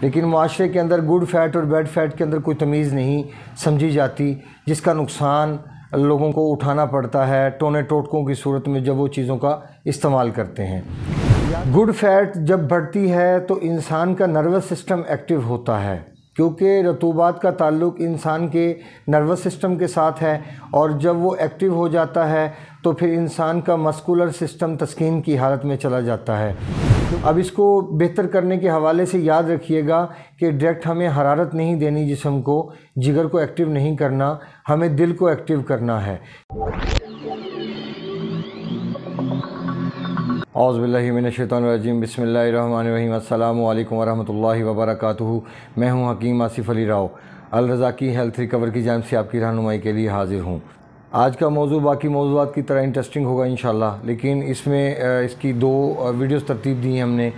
لیکن معاشرے کے اندر گڈ فیٹ اور بیڈ فیٹ کے اندر کوئی تمیز نہیں سمجھی جاتی، جس کا نقصان لوگوں کو اٹھانا پڑتا ہے ٹونے ٹوٹکوں کی صورت میں جب وہ چیزوں کا استعمال کرتے ہیں۔ گڈ فیٹ جب بڑھتی ہے تو انسان کا نروس سسٹم ایکٹیو ہوتا ہے، کیونکہ رطوبات کا تعلق انسان کے نروس سسٹم کے ساتھ ہے، اور جب وہ ایکٹیو ہو جاتا ہے تو پھر انسان کا مسکولر سسٹم تسکین کی حالت میں چلا جاتا ہے۔ اب اس کو بہتر کرنے کے حوالے سے یاد رکھیے گا کہ ڈائریکٹ ہمیں حرارت نہیں دینی جسم کو، جگر کو ایکٹیو نہیں کرنا، ہمیں دل کو ایکٹیو کرنا ہے۔ اعوذ باللہ من الشیطان الرجیم، بسم اللہ الرحمن الرحیم، السلام علیکم ورحمۃ اللہ وبرکاتہ۔ میں ہوں حکیم آصف علی راؤ، الرزاقی ہیلتھ ریکور کی جانب سے آپ کی رہنمائی کے لیے حاضر ہوں۔ آج کا موضوع باقی موضوعات کی طرح انٹرسٹنگ ہوگا انشاءاللہ، لیکن اس میں اس کی دو ویڈیوز ترتیب دی ہیں ہم نے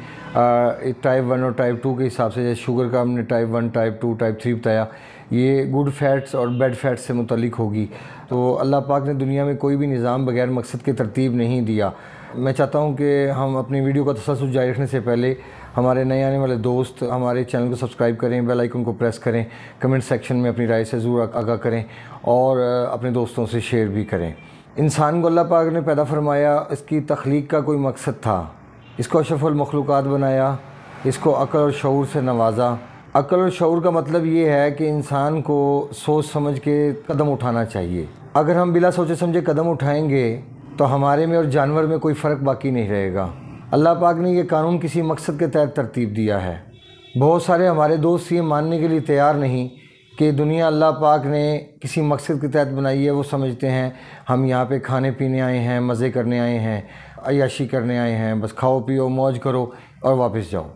ٹائپ 1 اور ٹائپ 2 کے حساب سے۔ جیسے شوگر کا ہم نے ٹائپ 1 ٹائپ 2 ٹائپ 3 بتایا، یہ گڈ فیٹس اور بیڈ فیٹس سے متعلق ہوگی۔ تو اللہ پاک نے دنیا میں کوئی بھی نظام بغیر مقصد کے ترتیب نہیں دیا۔ میں چاہتا ہوں کہ ہم اپنی ویڈیو کا تسلسل جاری رکھنے سے پہلے ہمارے نئے آنے والے دوست ہمارے چینل کو سبسکرائب کریں، بیل آئیکن کو پریس کریں، کمنٹ سیکشن میں اپنی رائے سے ضرور آگاہ کریں اور اپنے دوستوں سے شیئر بھی کریں۔ انسان کو اللہ پاک نے پیدا فرمایا، اس کی تخلیق کا کوئی مقصد تھا، اس کو اشرف المخلوقات بنایا، اس کو عقل اور شعور سے نوازا۔ عقل اور شعور کا مطلب یہ ہے کہ انسان کو سوچ سمجھ کے قدم اٹھانا چاہیے۔ اگر ہم بلا سوچے سمجھے قدم اٹھائیں گے تو ہمارے میں اور جانور میں کوئی فرق باقی نہیں رہے گا۔ اللہ پاک نے یہ قانون کسی مقصد کے تحت ترتیب دیا ہے۔ بہت سارے ہمارے دوست یہ ماننے کے لیے تیار نہیں کہ دنیا اللہ پاک نے کسی مقصد کے تحت بنائی ہے۔ وہ سمجھتے ہیں ہم یہاں پہ کھانے پینے آئے ہیں، مزے کرنے آئے ہیں، عیاشی کرنے آئے ہیں، بس کھاؤ پیو موج کرو اور واپس جاؤ۔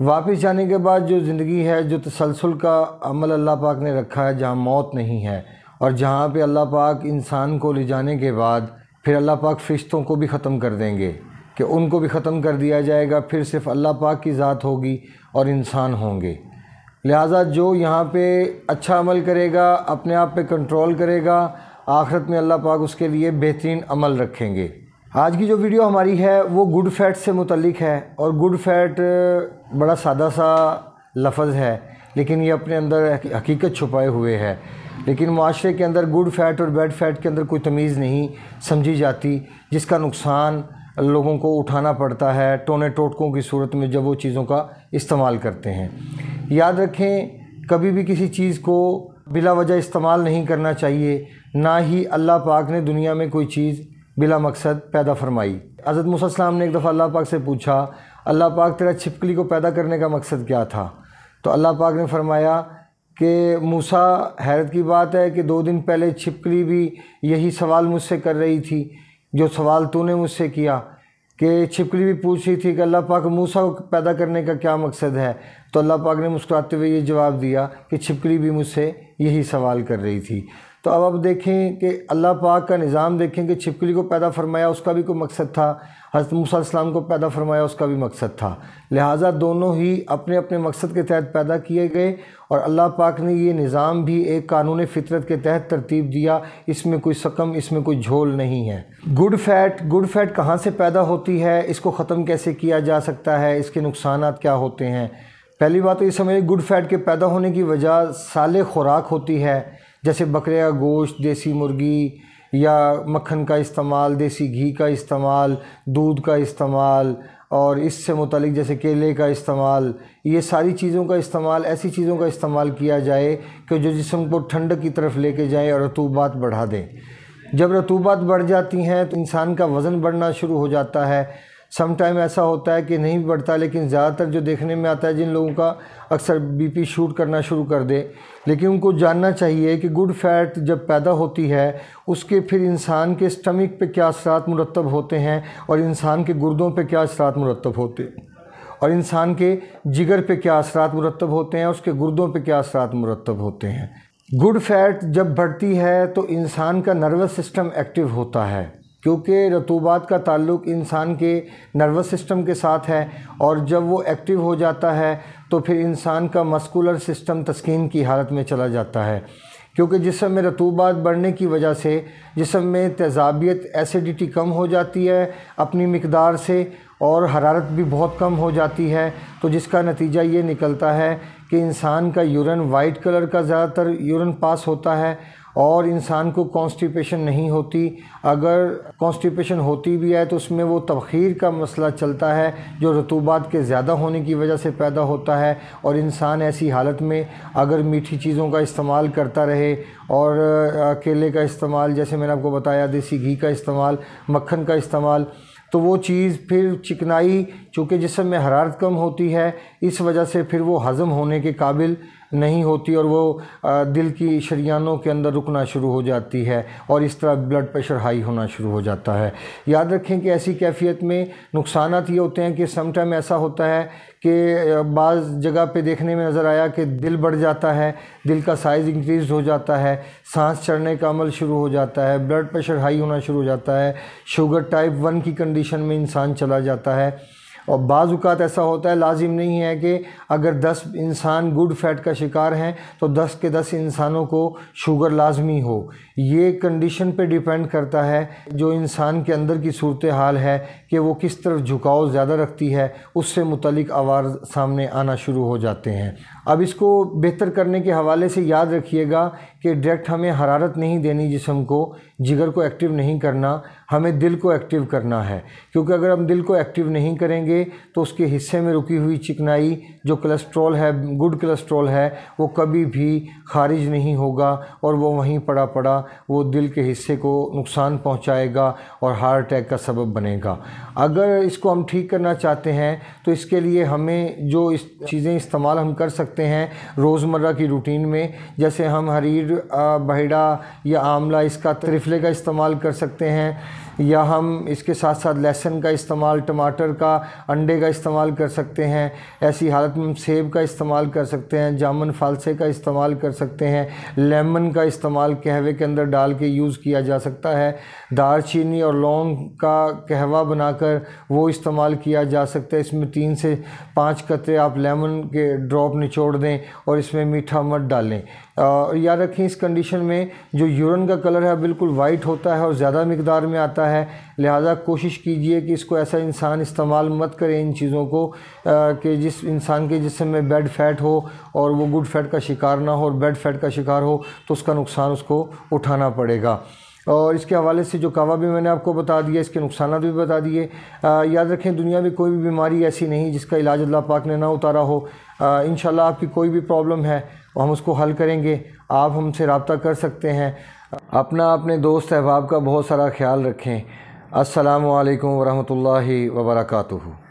واپس جانے کے بعد جو زندگی ہے، جو تسلسل کا عمل اللہ پاک نے رکھا ہے، جہاں موت نہیں ہے، اور جہاں پہ اللہ پاک انسان کو لے جانے کے بعد پھر اللہ پاک فرشتوں کو بھی ختم کر دیں گے کہ ان کو بھی ختم کر دیا جائے گا، پھر صرف اللہ پاک کی ذات ہوگی اور انسان ہوں گے۔ لہٰذا جو یہاں پہ اچھا عمل کرے گا، اپنے آپ پہ کنٹرول کرے گا، آخرت میں اللہ پاک اس کے لیے بہترین عمل رکھیں گے۔ آج کی جو ویڈیو ہماری ہے وہ گڈ فیٹ سے متعلق ہے، اور گڈ فیٹ بڑا سادہ سا لفظ ہے، لیکن یہ اپنے اندر حقیقت چھپائے ہوئے ہے۔ لیکن معاشرے کے اندر گڈ فیٹ اور بیڈ فیٹ کے اندر کوئی تمیز نہیں سمجھی جاتی، جس کا نقصان لوگوں کو اٹھانا پڑتا ہے ٹونے ٹوٹکوں کی صورت میں جب وہ چیزوں کا استعمال کرتے ہیں۔ یاد رکھیں، کبھی بھی کسی چیز کو بلا وجہ استعمال نہیں کرنا چاہیے، نہ ہی اللہ پاک نے دنیا میں کوئی چیز بلا مقصد پیدا فرمائی۔ حضرت موسیٰ علیہ السلام نے ایک دفعہ اللہ پاک سے پوچھا، اللہ پاک تیرا چھپکلی کو پیدا کرنے کا مقصد کیا تھا؟ تو اللہ پاک نے فرمایا کہ موسیٰ، حیرت کی بات ہے کہ 2 دن پہلے چھپکلی بھی یہی سوال مجھ سے کر رہی تھی جو سوال تو نے مجھ سے کیا، کہ چھپکلی بھی پوچھ رہی تھی کہ اللہ پاک موسیٰ کو پیدا کرنے کا کیا مقصد ہے؟ تو اللہ پاک نے مسکراتے ہوئے یہ جواب دیا کہ چھپکلی بھی مجھ سے یہی سوال کر رہی تھی۔ تو اب دیکھیں کہ اللہ پاک کا نظام دیکھیں کہ چھپکلی کو پیدا فرمایا، اس کا بھی کوئی مقصد تھا، حضرت موسیٰ علیہ السلام کو پیدا فرمایا، اس کا بھی مقصد تھا۔ لہٰذا دونوں ہی اپنے اپنے مقصد کے تحت پیدا کیے گئے، اور اللہ پاک نے یہ نظام بھی ایک قانون فطرت کے تحت ترتیب دیا۔ اس میں کوئی سکم، اس میں کوئی جھول نہیں ہے۔ گڈ فیٹ کہاں سے پیدا ہوتی ہے، اس کو ختم کیسے کیا جا سکتا ہے، اس کے نقصانات کیا ہوتے ہیں؟ پہلی بات تو یہ سمجھیں، گڈ فیٹ کے پیدا ہونے کی وجہ صالح خوراک ہوتی ہے، جیسے بکرے کا گوشت، دیسی مرغی، یا مکھن کا استعمال، دیسی گھی کا استعمال، دودھ کا استعمال، اور اس سے متعلق جیسے کیلے کا استعمال، یہ ساری چیزوں کا استعمال، ایسی چیزوں کا استعمال کیا جائے کہ جو جسم کو ٹھنڈک کی طرف لے کے جائیں اور رطوبات بڑھا دیں۔ جب رطوبات بڑھ جاتی ہیں تو انسان کا وزن بڑھنا شروع ہو جاتا ہے۔ سم ٹائم ایسا ہوتا ہے کہ نہیں بڑھتا، لیکن زیادہ تر جو دیکھنے میں آتا ہے جن لوگوں کا اکثر بی پی شوٹ کرنا شروع کر دے۔ لیکن ان کو جاننا چاہیے کہ گڈ فیٹ جب پیدا ہوتی ہے، اس کے پھر انسان کے سٹمک پہ کیا اثرات مرتب ہوتے ہیں، اور انسان کے گردوں پہ کیا اثرات مرتب ہوتے ہیں، اور انسان کے جگر پہ کیا اثرات مرتب ہوتے ہیں، اس کے گردوں پہ کیا اثرات مرتب ہوتے ہیں۔ گڈ فیٹ جب بڑھتی ہے تو انسان کا نروس سسٹم ایکٹیو ہوتا ہے، کیونکہ رطوبات کا تعلق انسان کے نروس سسٹم کے ساتھ ہے، اور جب وہ ایکٹیو ہو جاتا ہے تو پھر انسان کا مسکولر سسٹم تسکین کی حالت میں چلا جاتا ہے، کیونکہ جسم میں رطوبات بڑھنے کی وجہ سے جسم میں تیزابیت، ایسیڈیٹی کم ہو جاتی ہے اپنی مقدار سے، اور حرارت بھی بہت کم ہو جاتی ہے، تو جس کا نتیجہ یہ نکلتا ہے کہ انسان کا یورین وائٹ کلر کا زیادہ تر یورین پاس ہوتا ہے اور انسان کو کانسٹیپیشن نہیں ہوتی. اگر کانسٹیپیشن ہوتی بھی ہے تو اس میں وہ تبخیر کا مسئلہ چلتا ہے جو رطوبات کے زیادہ ہونے کی وجہ سے پیدا ہوتا ہے. اور انسان ایسی حالت میں اگر میٹھی چیزوں کا استعمال کرتا رہے اور کیلے کا استعمال، جیسے میں نے آپ کو بتایا، دیسی گھی کا استعمال، مکھن کا استعمال، تو وہ چیز پھر چکنائی، چونکہ جسم میں حرارت کم ہوتی ہے، اس وجہ سے پھر وہ ہضم ہونے کے قابل نہیں ہوتی اور وہ دل کی شریانوں کے اندر رکنا شروع ہو جاتی ہے اور اس طرح بلڈ پریشر ہائی ہونا شروع ہو جاتا ہے. یاد رکھیں کہ ایسی کیفیت میں نقصانات یہ ہوتے ہیں کہ سم ٹائم ایسا ہوتا ہے کہ بعض جگہ پہ دیکھنے میں نظر آیا کہ دل بڑھ جاتا ہے، دل کا سائز انکریز ہو جاتا ہے، سانس چڑھنے کا عمل شروع ہو جاتا ہے، بلڈ پریشر ہائی ہونا شروع ہو جاتا ہے، شوگر ٹائپ 1 کی کنڈیشن میں انسان چلا جاتا ہے. اور بعض اوقات ایسا ہوتا ہے، لازم نہیں ہے کہ اگر 10 انسان گڈ فیٹ کا شکار ہیں تو 10 کے 10 انسانوں کو شوگر لازمی ہو. یہ کنڈیشن پہ ڈیپینڈ کرتا ہے جو انسان کے اندر کی صورتحال ہے کہ وہ کس طرف جھکاؤ زیادہ رکھتی ہے، اس سے متعلق عوارض سامنے آنا شروع ہو جاتے ہیں. اب اس کو بہتر کرنے کے حوالے سے یاد رکھیے گا کہ ڈائریکٹ ہمیں حرارت نہیں دینی جسم کو، جگر کو ایکٹیو نہیں کرنا، ہمیں دل کو ایکٹیو کرنا ہے. کیونکہ اگر ہم دل کو ایکٹیو نہیں کریں گے تو اس کے حصے میں رکی ہوئی چکنائی جو کولیسٹرول ہے، گڈ کولیسٹرول ہے، وہ کبھی بھی خارج نہیں ہوگا اور وہ وہیں پڑا پڑا وہ دل کے حصے کو نقصان پہنچائے گا اور ہارٹ اٹیک کا سبب بنے گا. اگر اس کو ہم ٹھیک کرنا چاہتے ہیں تو اس کے لیے ہمیں جو چیزیں استعمال ہم کر سکتے ہیں روزمرہ کی روٹین میں، جیسے ہم حریر، بہیڑا یا آملہ، اس کا ترفلے کا استعمال کر سکتے ہیں، یا ہم اس کے ساتھ ساتھ لہسن کا استعمال، ٹماٹر کا، انڈے کا استعمال کر سکتے ہیں. ایسی حالت میں ہم سیب کا استعمال کر سکتے ہیں، جامن فالسے کا استعمال کر سکتے ہیں، لیمن کا استعمال قہوے کے اندر ڈال کے یوز کیا جا سکتا ہے، دار چینی اور لونگ کا قہوہ بنا کر وہ استعمال کیا جا سکتا ہے. اس میں 3 سے 5 قطرے آپ لیمن کے ڈراپ نچوڑ دیں اور اس میں میٹھا مت ڈالیں. یاد رکھیں اس کنڈیشن میں جو یورین کا کلر ہے بالکل وائٹ ہوتا ہے اور زیادہ مقدار میں آتا ہے، لہٰذا کوشش کیجئے کہ اس کو ایسا انسان استعمال مت کرے ان چیزوں کو کہ جس انسان کے جسم میں بیڈ فیٹ ہو اور وہ گڈ فیٹ کا شکار نہ ہو، اور بیڈ فیٹ کا شکار ہو تو اس کا نقصان اس کو اٹھانا پڑے گا. اور اس کے حوالے سے جو قہوہ بھی میں نے آپ کو بتا دیا، اس کے نقصانات بھی بتا دیے. یاد رکھیں دنیا میں کوئی بھی بیماری ایسی نہیں جس کا علاج اللہ پاک نے نہ اتارا ہو. انشاءاللہ آپ کی کوئی بھی پرابلم ہے ہم اس کو حل کریں گے. آپ ہم سے رابطہ کر سکتے ہیں. اپنے دوست احباب کا بہت سارا خیال رکھیں. السلام علیکم ورحمۃ اللہ وبرکاتہ.